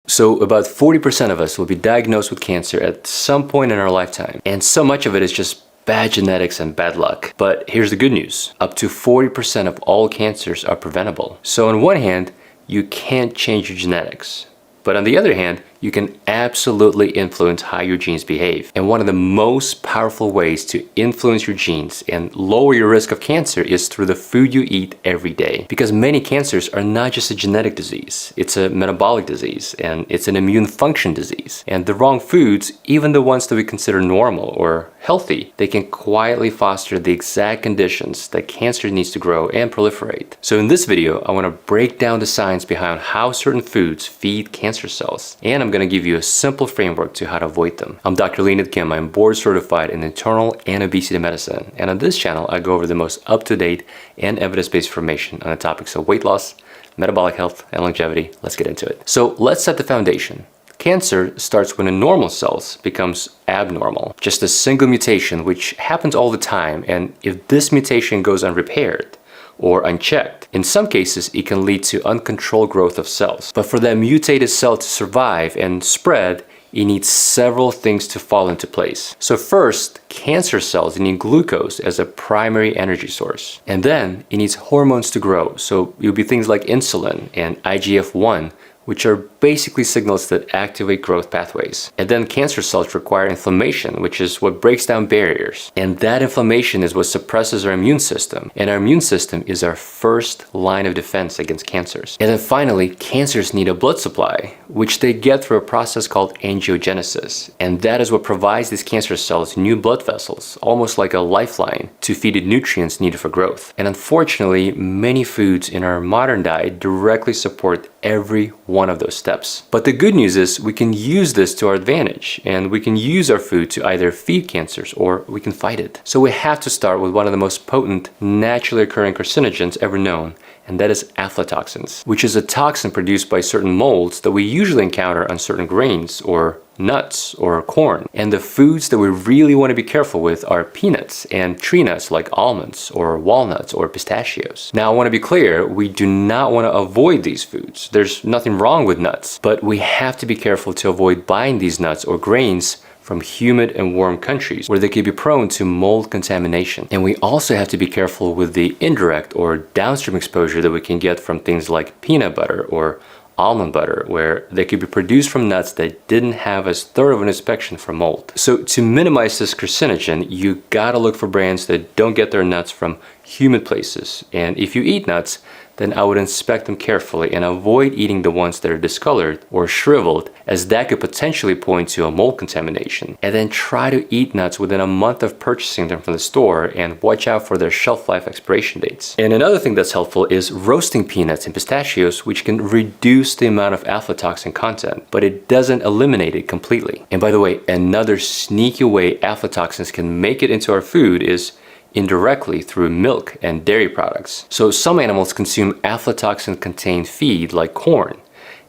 So about 40% of us will be diagnosed with cancer at some point in our lifetime. And so much of it is just bad genetics and bad luck. But here's the good news. Up to 40% of all cancers are preventable. So on one hand, you can't change your genetics. But on the other hand, you can absolutely influence how your genes behave. And one of the most powerful ways to influence your genes and lower your risk of cancer is through the food you eat every day. Because many cancers are not just a genetic disease, it's a metabolic disease, and it's an immune function disease. And the wrong foods, even the ones that we consider normal or healthy, they can quietly foster the exact conditions that cancer needs to grow and proliferate. So in this video, I want to break down the science behind how certain foods feed cancer cells. And I'm going to give you a simple framework to how to avoid them. I'm Dr. Leonid Kim. I'm board certified in internal and obesity medicine. And on this channel, I go over the most up-to-date and evidence-based information on the topics of weight loss, metabolic health, and longevity. Let's get into it. So let's set the foundation. Cancer starts when a normal cell becomes abnormal. Just a single mutation, which happens all the time. And if this mutation goes unrepaired, or unchecked. In some cases, it can lead to uncontrolled growth of cells. But for that mutated cell to survive and spread, it needs several things to fall into place. So first, cancer cells need glucose as a primary energy source. And then it needs hormones to grow. So it'll be things like insulin and IGF-1, which are basically signals that activate growth pathways. And then cancer cells require inflammation, which is what breaks down barriers. And that inflammation is what suppresses our immune system. And our immune system is our first line of defense against cancers. And then finally, cancers need a blood supply, which they get through a process called angiogenesis. And that is what provides these cancer cells new blood vessels, almost like a lifeline, to feed it nutrients needed for growth. And unfortunately, many foods in our modern diet directly support every one of those steps. But the good news is we can use this to our advantage, and we can use our food to either feed cancers or we can fight it. So we have to start with one of the most potent naturally occurring carcinogens ever known, and that is aflatoxins, which is a toxin produced by certain molds that we usually encounter on certain grains or nuts or corn. And the foods that we really want to be careful with are peanuts and tree nuts like almonds or walnuts or pistachios. Now I want to be clear, we do not want to avoid these foods. There's nothing wrong with nuts, but we have to be careful to avoid buying these nuts or grains from humid and warm countries where they could be prone to mold contamination. And we also have to be careful with the indirect or downstream exposure that we can get from things like peanut butter or almond butter, where they could be produced from nuts that didn't have as thorough of an inspection for mold. So to minimize this carcinogen, you gotta look for brands that don't get their nuts from humid places. And if you eat nuts, then I would inspect them carefully and avoid eating the ones that are discolored or shriveled, as that could potentially point to a mold contamination. And then try to eat nuts within a month of purchasing them from the store and watch out for their shelf life expiration dates. And another thing that's helpful is roasting peanuts and pistachios, which can reduce the amount of aflatoxin content, but it doesn't eliminate it completely. And by the way, another sneaky way aflatoxins can make it into our food is indirectly through milk and dairy products. So some animals consume aflatoxin-contained feed like corn,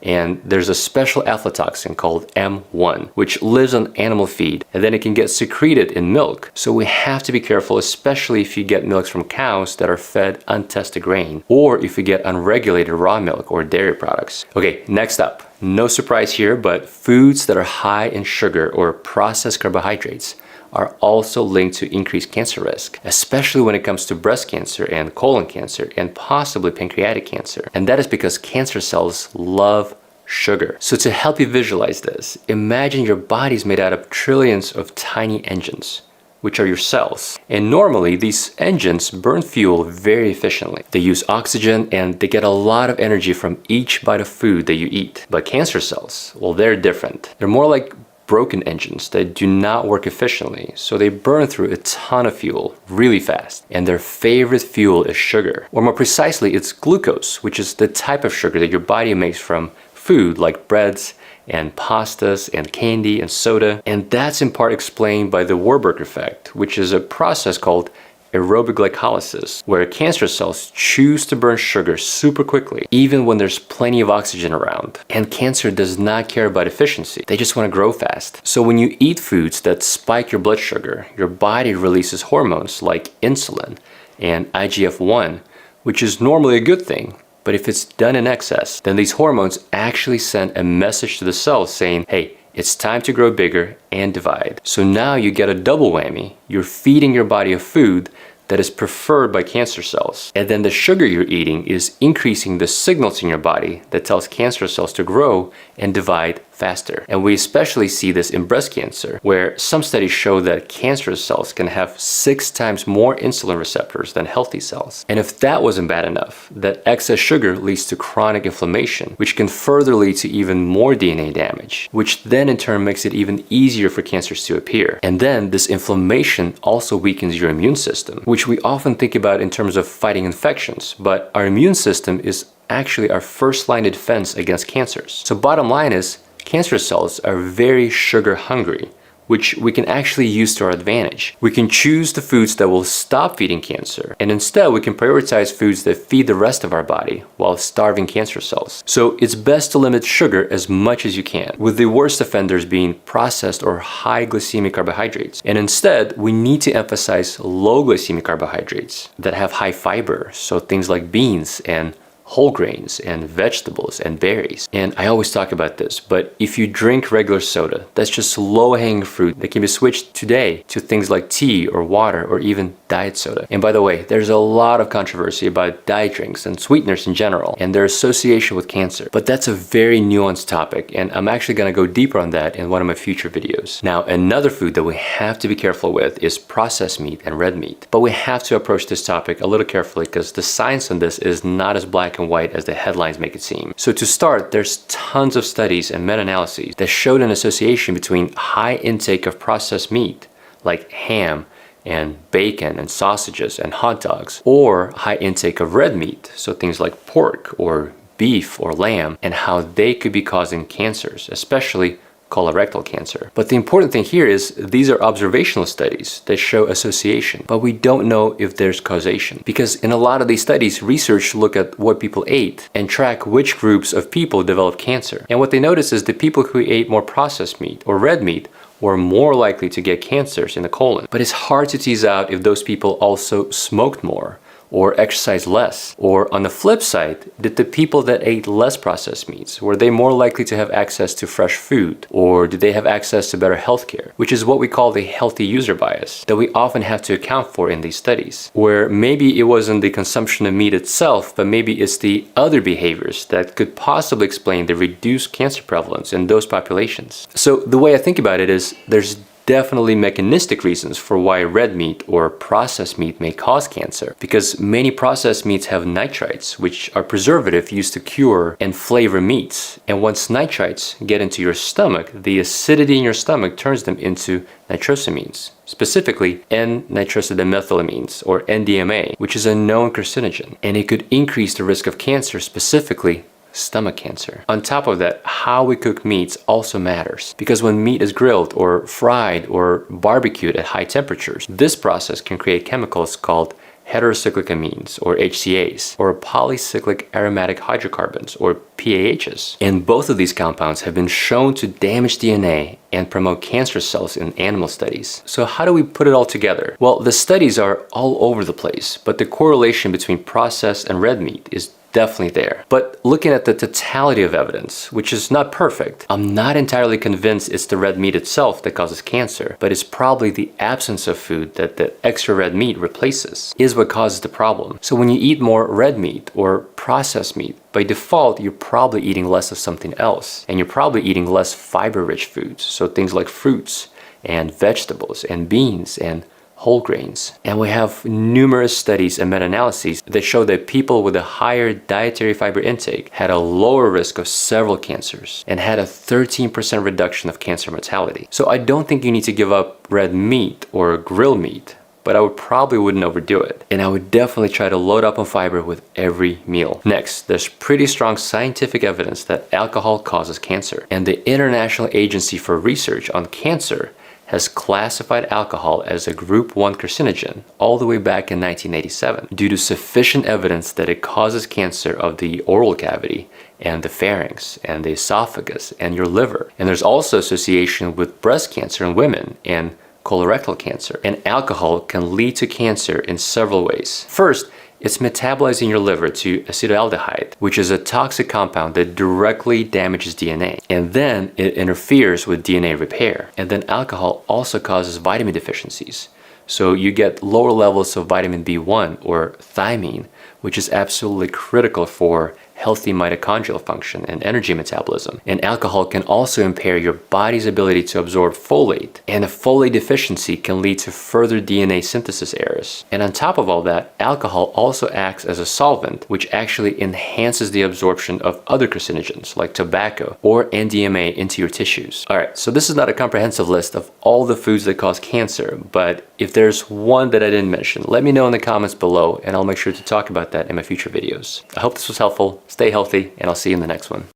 and there's a special aflatoxin called M1, which lives on animal feed, and then it can get secreted in milk. So we have to be careful, especially if you get milks from cows that are fed untested grain, or if you get unregulated raw milk or dairy products. Okay, next up, no surprise here, but foods that are high in sugar or processed carbohydrates are also linked to increased cancer risk, especially when it comes to breast cancer and colon cancer and possibly pancreatic cancer. And that is because cancer cells love sugar. So to help you visualize this, imagine your body is made out of trillions of tiny engines, which are your cells. And normally these engines burn fuel very efficiently. They use oxygen and they get a lot of energy from each bite of food that you eat. But cancer cells, well, they're different. They're more like broken engines that do not work efficiently, so they burn through a ton of fuel really fast. And their favorite fuel is sugar, or more precisely, it's glucose, which is the type of sugar that your body makes from food like breads and pastas and candy and soda. And that's in part explained by the Warburg effect, which is a process called aerobic glycolysis, where cancer cells choose to burn sugar super quickly, even when there's plenty of oxygen around. And cancer does not care about efficiency. They just want to grow fast. So when you eat foods that spike your blood sugar, your body releases hormones like insulin and IGF-1, which is normally a good thing, But if it's done in excess, then these hormones actually send a message to the cells saying, hey, it's time to grow bigger and divide. So now you get a double whammy. You're feeding your body a food that is preferred by cancer cells. And then the sugar you're eating is increasing the signals in your body that tells cancer cells to grow and divide faster. And we especially see this in breast cancer, where some studies show that cancerous cells can have 6 times more insulin receptors than healthy cells. And if that wasn't bad enough, that excess sugar leads to chronic inflammation, which can further lead to even more DNA damage, which then in turn makes it even easier for cancers to appear. And then this inflammation also weakens your immune system, which we often think about in terms of fighting infections, but our immune system is actually our first line of defense against cancers. So bottom line is, cancer cells are very sugar hungry, which we can actually use to our advantage. We can choose the foods that will stop feeding cancer, and instead we can prioritize foods that feed the rest of our body while starving cancer cells. So it's best to limit sugar as much as you can, with the worst offenders being processed or high glycemic carbohydrates. And instead, we need to emphasize low glycemic carbohydrates that have high fiber, so things like beans and whole grains and vegetables and berries. And I always talk about this, but if you drink regular soda, that's just low-hanging fruit that can be switched today to things like tea or water or even diet soda. And by the way, there's a lot of controversy about diet drinks and sweeteners in general and their association with cancer. But that's a very nuanced topic, and I'm actually gonna go deeper on that in one of my future videos. Now, another food that we have to be careful with is processed meat and red meat. But we have to approach this topic a little carefully because the science on this is not as black and white as the headlines make it seem. So to start, there's tons of studies and meta-analyses that showed an association between high intake of processed meat, like ham and bacon and sausages and hot dogs, or high intake of red meat, so things like pork or beef or lamb, and how they could be causing cancers, especially colorectal cancer. But the important thing here is these are observational studies that show association, but we don't know if there's causation. Because in a lot of these studies, research look at what people ate and track which groups of people develop cancer. And what they notice is the people who ate more processed meat or red meat were more likely to get cancers in the colon. But it's hard to tease out if those people also smoked more or exercise less. Or on the flip side, did the people that ate less processed meats, were they more likely to have access to fresh food? Or did they have access to better healthcare? Which is what we call the healthy user bias that we often have to account for in these studies, where maybe it wasn't the consumption of meat itself, but maybe it's the other behaviors that could possibly explain the reduced cancer prevalence in those populations. So the way I think about it is there's definitely mechanistic reasons for why red meat or processed meat may cause cancer, because many processed meats have nitrites, which are preservative used to cure and flavor meats. And once nitrites get into your stomach, the acidity in your stomach turns them into nitrosamines, specifically N-nitrosodimethylamines or NDMA, which is a known carcinogen, and it could increase the risk of cancer, specifically stomach cancer. On top of that, how we cook meats also matters, because when meat is grilled or fried or barbecued at high temperatures, this process can create chemicals called heterocyclic amines or HCAs, or polycyclic aromatic hydrocarbons or PAHs. And both of these compounds have been shown to damage DNA and promote cancer cells in animal studies. So how do we put it all together? Well, the studies are all over the place, but the correlation between processed and red meat is definitely there. But looking at the totality of evidence, which is not perfect, I'm not entirely convinced it's the red meat itself that causes cancer, but it's probably the absence of food that the extra red meat replaces is what causes the problem. So when you eat more red meat or processed meat, by default, you're probably eating less of something else, and you're probably eating less fiber-rich foods, so things like fruits and vegetables and beans and whole grains. And we have numerous studies and meta-analyses that show that people with a higher dietary fiber intake had a lower risk of several cancers and had a 13% reduction of cancer mortality. So I don't think you need to give up red meat or grilled meat, but I probably wouldn't overdo it. And I would definitely try to load up on fiber with every meal. Next, there's pretty strong scientific evidence that alcohol causes cancer. And the International Agency for Research on Cancer has classified alcohol as a group 1 carcinogen all the way back in 1987 due to sufficient evidence that it causes cancer of the oral cavity and the pharynx and the esophagus and your liver. And there's also association with breast cancer in women and colorectal cancer. And alcohol can lead to cancer in several ways. First, It's metabolized in your liver to acetaldehyde, which is a toxic compound that directly damages DNA. And then it interferes with DNA repair. And then alcohol also causes vitamin deficiencies. So you get lower levels of vitamin B1 or thiamine, which is absolutely critical for healthy mitochondrial function and energy metabolism. And alcohol can also impair your body's ability to absorb folate. And a folate deficiency can lead to further DNA synthesis errors. And on top of all that, alcohol also acts as a solvent, which actually enhances the absorption of other carcinogens like tobacco or NDMA into your tissues. Alright, so this is not a comprehensive list of all the foods that cause cancer, but if there's one that I didn't mention, let me know in the comments below and I'll make sure to talk about that in my future videos. I hope this was helpful. Stay healthy, and I'll see you in the next one.